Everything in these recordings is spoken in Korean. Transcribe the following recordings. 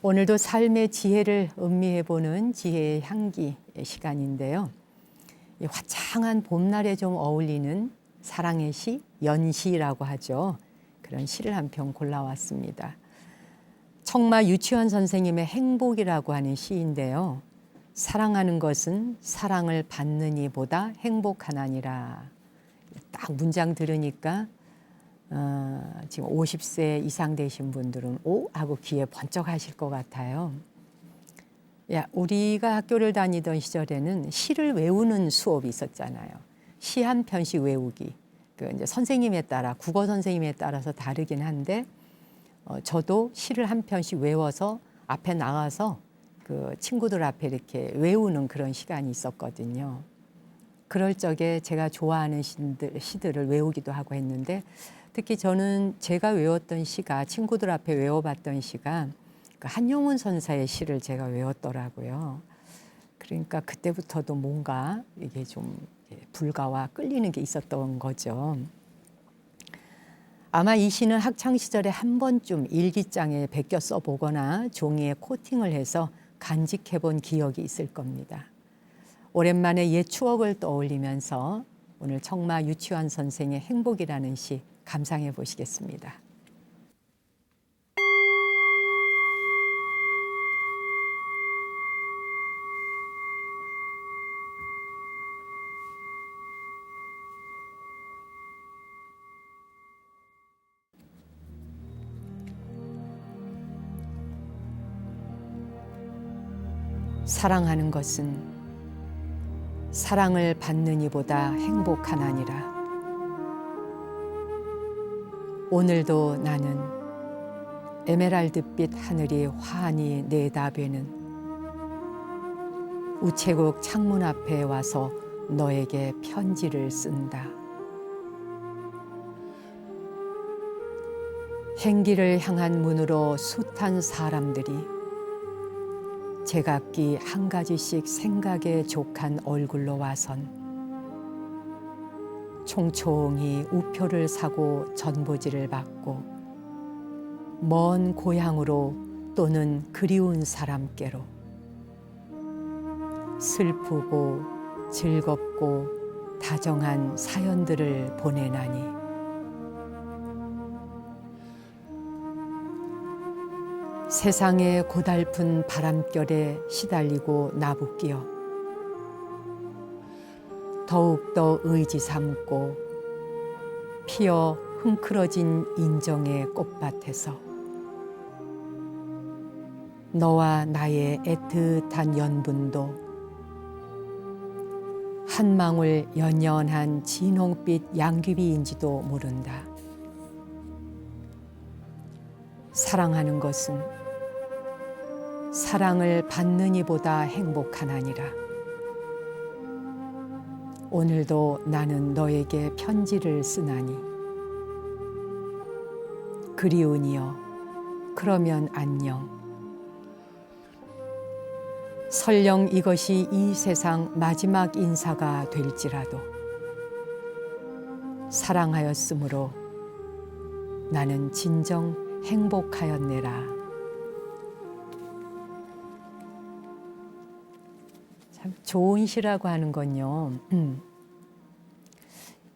오늘도 삶의 지혜를 음미해보는 지혜의 향기 시간인데요. 이 화창한 봄날에 좀 어울리는 사랑의 시, 연시라고 하죠. 그런 시를 한 편 골라왔습니다. 청마 유치원 선생님의 행복이라고 하는 시인데요. 사랑하는 것은 사랑을 받는 이보다 행복하나니라. 딱 문장 들으니까 지금 50세 이상 되신 분들은 오? 하고 귀에 번쩍 하실 것 같아요. 우리가 학교를 다니던 시절에는 시를 외우는 수업이 있었잖아요. 시 한 편씩 외우기. 이제 선생님에 따라, 국어 선생님에 따라서 다르긴 한데, 저도 시를 한 편씩 외워서 앞에 나가서 그 친구들 앞에 이렇게 외우는 그런 시간이 있었거든요. 그럴 적에 제가 좋아하는 시들을 외우기도 하고 했는데, 특히 저는 제가 외웠던 시가, 친구들 앞에 외워봤던 시가 그 한용운 선사의 시를 제가 외웠더라고요. 그러니까 그때부터도 뭔가 이게 좀 불가와 끌리는 게 있었던 거죠. 아마 이 시는 학창시절에 한 번쯤 일기장에 베껴 써보거나 종이에 코팅을 해서 간직해본 기억이 있을 겁니다. 오랜만에 옛 추억을 떠올리면서 오늘 청마 유치원 선생의 행복이라는 시 감상해 보시겠습니다. 사랑하는 것은 사랑을 받는 이보다 행복하나니라. 오늘도 나는 에메랄드빛 하늘이 환히 내다보는 우체국 창문 앞에 와서 너에게 편지를 쓴다. 행기를 향한 문으로 숱한 사람들이 제각기 한 가지씩 생각에 족한 얼굴로 와선 총총히 우표를 사고 전보지를 받고 먼 고향으로 또는 그리운 사람께로 슬프고 즐겁고 다정한 사연들을 보내나니 세상의 고달픈 바람결에 시달리고 나부끼어 더욱더 의지 삼고 피어 흥크러진 인정의 꽃밭에서 너와 나의 애틋한 연분도 한 망울 연연한 진홍빛 양귀비인지도 모른다. 사랑하는 것은 사랑을 받는 이보다 행복하나니라. 오늘도 나는 너에게 편지를 쓰나니 그리우니여 그러면 안녕. 설령 이것이 이 세상 마지막 인사가 될지라도 사랑하였으므로 나는 진정 행복하였네라. 참 좋은 시라고 하는 건요.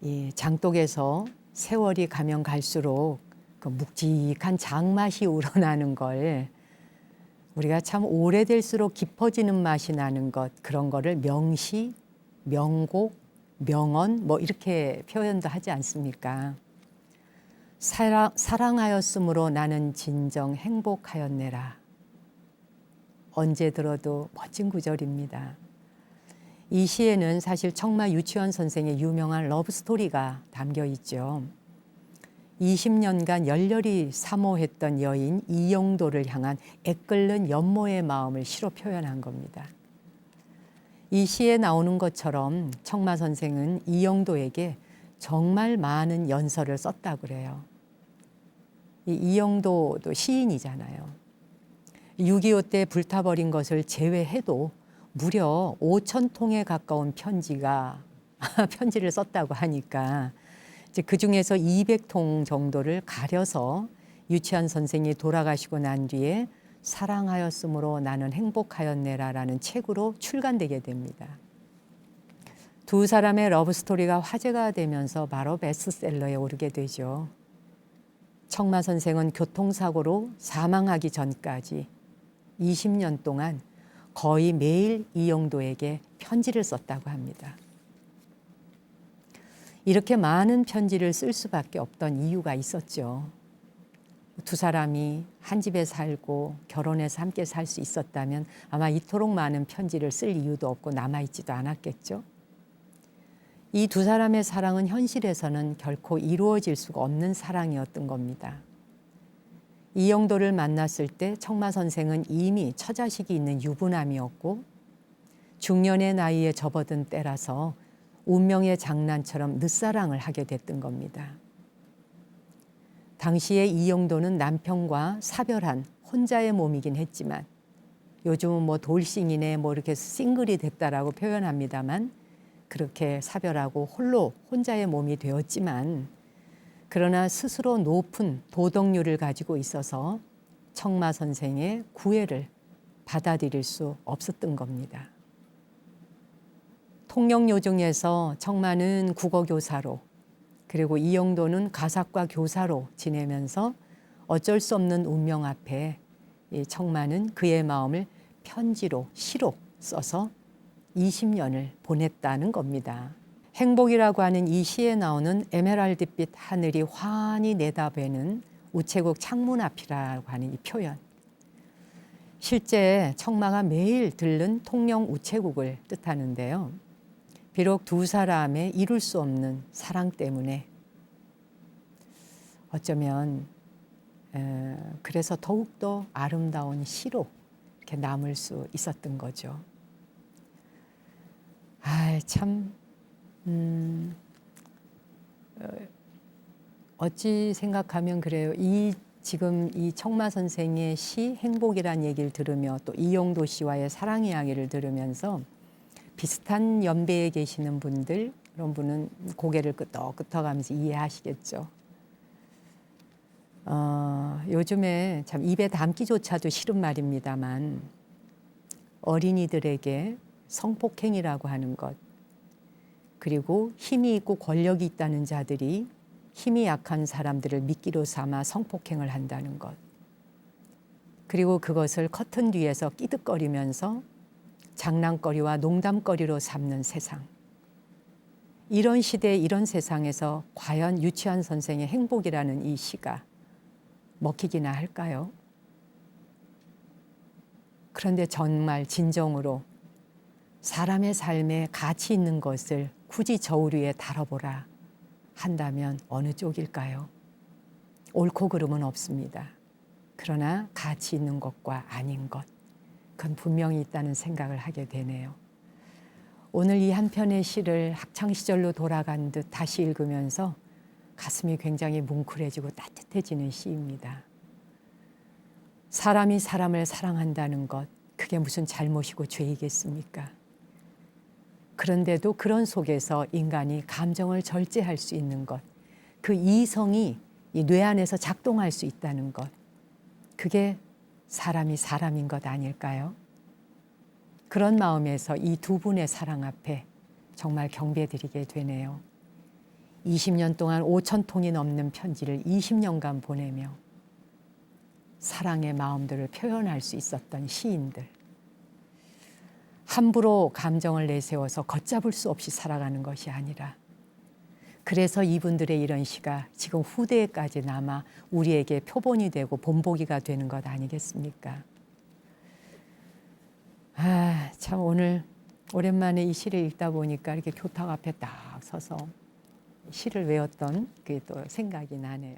이 장독에서 세월이 가면 갈수록 그 묵직한 장맛이 우러나는 걸 우리가 참 오래될수록 깊어지는 맛이 나는 것, 그런 거를 명시, 명곡, 명언 뭐 이렇게 표현도 하지 않습니까? 사랑하였으므로 나는 진정 행복하였네라. 언제 들어도 멋진 구절입니다. 이 시에는 사실 청마 유치원 선생의 유명한 러브스토리가 담겨 있죠. 20년간 열렬히 사모했던 여인 이영도를 향한 애끓는 연모의 마음을 시로 표현한 겁니다. 이 시에 나오는 것처럼 청마 선생은 이영도에게 정말 많은 연서를 썼다고 그래요. 이영도도 시인이잖아요. 6.25 때 불타버린 것을 제외해도 무려 5,000통에 가까운 편지를 썼다고 하니까 이제 그 중에서 200통 정도를 가려서 유치원 선생이 돌아가시고 난 뒤에 사랑하였으므로 나는 행복하였네라라는 책으로 출간되게 됩니다. 두 사람의 러브스토리가 화제가 되면서 바로 베스트셀러에 오르게 되죠. 청마 선생은 교통사고로 사망하기 전까지 20년 동안 거의 매일 이영도에게 편지를 썼다고 합니다. 이렇게 많은 편지를 쓸 수밖에 없던 이유가 있었죠. 두 사람이 한 집에 살고 결혼해서 함께 살 수 있었다면 아마 이토록 많은 편지를 쓸 이유도 없고 남아있지도 않았겠죠. 이 두 사람의 사랑은 현실에서는 결코 이루어질 수가 없는 사랑이었던 겁니다. 이영도를 만났을 때 청마 선생은 이미 처자식이 있는 유부남이었고 중년의 나이에 접어든 때라서 운명의 장난처럼 늦사랑을 하게 됐던 겁니다. 당시에 이영도는 남편과 사별한 혼자의 몸이긴 했지만 요즘은 뭐 돌싱이네 뭐 이렇게 싱글이 됐다라고 표현합니다만 그렇게 사별하고 홀로 혼자의 몸이 되었지만 그러나 스스로 높은 도덕률을 가지고 있어서 청마 선생의 구애를 받아들일 수 없었던 겁니다. 통영요정에서 청마는 국어교사로 그리고 이영도는 가사과 교사로 지내면서 어쩔 수 없는 운명 앞에 이 청마는 그의 마음을 편지로 시로 써서 20년을 보냈다는 겁니다. 행복이라고 하는 이 시에 나오는 에메랄드빛 하늘이 환히 내다보는 우체국 창문 앞이라고 하는 이 표현. 실제 청마가 매일 들른 통영 우체국을 뜻하는데요. 비록 두 사람의 이룰 수 없는 사랑 때문에 어쩌면 그래서 더욱더 아름다운 시로 이렇게 남을 수 있었던 거죠. 참 어찌 생각하면 그래요. 지금 이 청마 선생의 시 행복이란 얘기를 들으며 또 이영도 씨와의 사랑 이야기를 들으면서 비슷한 연배에 계시는 분들 그런 분은 고개를 끄덕끄덕하면서 이해하시겠죠. 요즘에 참 입에 담기조차도 싫은 말입니다만 어린이들에게 성폭행이라고 하는 것 그리고 힘이 있고 권력이 있다는 자들이 힘이 약한 사람들을 미끼로 삼아 성폭행을 한다는 것 그리고 그것을 커튼 뒤에서 끼득거리면서 장난거리와 농담거리로 삼는 세상 이런 시대 이런 세상에서 과연 유치한 선생의 행복이라는 이 시가 먹히기나 할까요? 그런데 정말 진정으로 사람의 삶에 가치 있는 것을 굳이 저울 위에 달아보라 한다면 어느 쪽일까요? 옳고 그름은 없습니다. 그러나 가치 있는 것과 아닌 것, 그건 분명히 있다는 생각을 하게 되네요. 오늘 이 한 편의 시를 학창시절로 돌아간 듯 다시 읽으면서 가슴이 굉장히 뭉클해지고 따뜻해지는 시입니다. 사람이 사람을 사랑한다는 것, 그게 무슨 잘못이고 죄이겠습니까? 그런데도 그런 속에서 인간이 감정을 절제할 수 있는 것, 그 이성이 이 뇌 안에서 작동할 수 있다는 것, 그게 사람이 사람인 것 아닐까요? 그런 마음에서 이 두 분의 사랑 앞에 정말 경배드리게 되네요. 20년 동안 5,000통이 넘는 편지를 20년간 보내며 사랑의 마음들을 표현할 수 있었던 시인들. 함부로 감정을 내세워서 걷잡을 수 없이 살아가는 것이 아니라 그래서 이분들의 이런 시가 지금 후대에까지 남아 우리에게 표본이 되고 본보기가 되는 것 아니겠습니까? 참 오늘 오랜만에 이 시를 읽다 보니까 이렇게 교탁 앞에 딱 서서 시를 외웠던 그게 또 생각이 나네요.